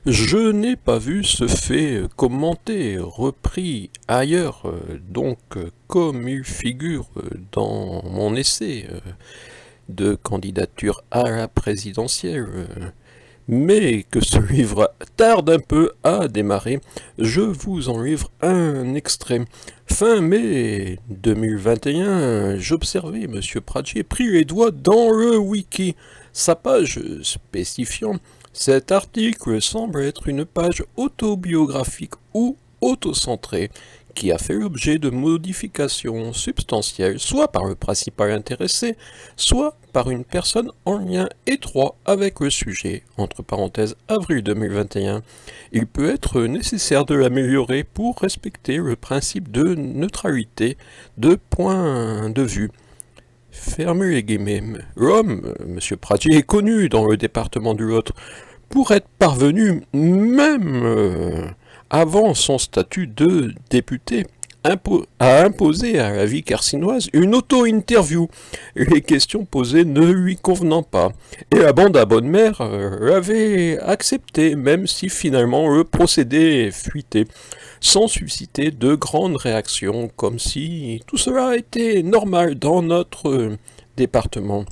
Je n'ai pas vu ce fait commenté, repris ailleurs, comme il figure dans mon essai de candidature à la présidentielle. Mais que ce livre tarde un peu à démarrer, je vous en livre un extrait. Fin mai 2021, j'observais M. Pradier pris les doigts dans le wiki, sa page spécifiant cet article semble être une page autobiographique ou autocentrée qui a fait l'objet de modifications substantielles, soit par le principal intéressé, soit par une personne en lien étroit avec le sujet. Entre parenthèses, avril 2021. Il peut être nécessaire de l'améliorer pour respecter le principe de neutralité de point de vue. Fermez les guillemets. L'homme, M. Pradier, est connu dans le département du Lot pour être parvenu, même avant son statut de député, à imposer à la vie carcinoise une auto-interview, les questions posées ne lui convenant pas. Et la bande à bonne mère l'avait accepté, même si finalement le procédé fuitait, sans susciter de grandes réactions, comme si tout cela était normal dans notre département.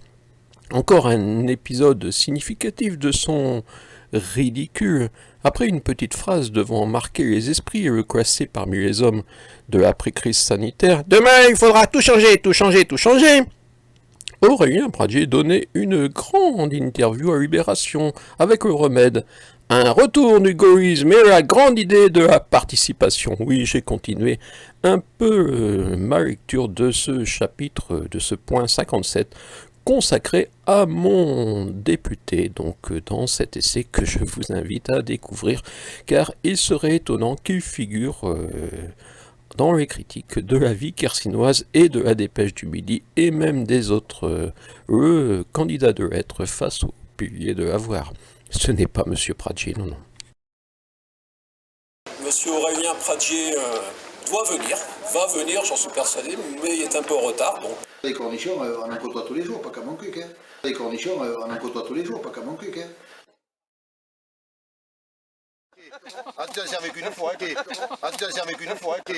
Encore un épisode significatif de son ridicule. Après une petite phrase devant marquer les esprits et le classer parmi les hommes de l'après-crise sanitaire, « Demain, il faudra tout changer, tout changer, tout changer !» Aurélien Pradier donnait une grande interview à Libération avec le remède. Un retour du gaullisme et la grande idée de la participation. Oui, j'ai continué un peu ma lecture de ce chapitre, de ce point 57, consacré à mon député, donc dans cet essai que je vous invite à découvrir, car il serait étonnant qu'il figure dans les critiques de la vie carcinoise et de la Dépêche du Midi, et même des autres, le candidat de lettres face au pilier de l'avoir. Ce n'est pas M. Pradier, non, non. Monsieur Aurélien Pradier va venir, j'en suis persuadé, mais il est un peu en retard. Donc. Les cornichons, on en côtoie tous les jours, pas qu'à mon cuc. Hein. Les cornichons, on en côtoie tous les jours, pas qu'à mon cuc. Hein. Ah, tu t'en servais qu'une fois, ok. Ah, tu t'en servais qu'une fois, ok.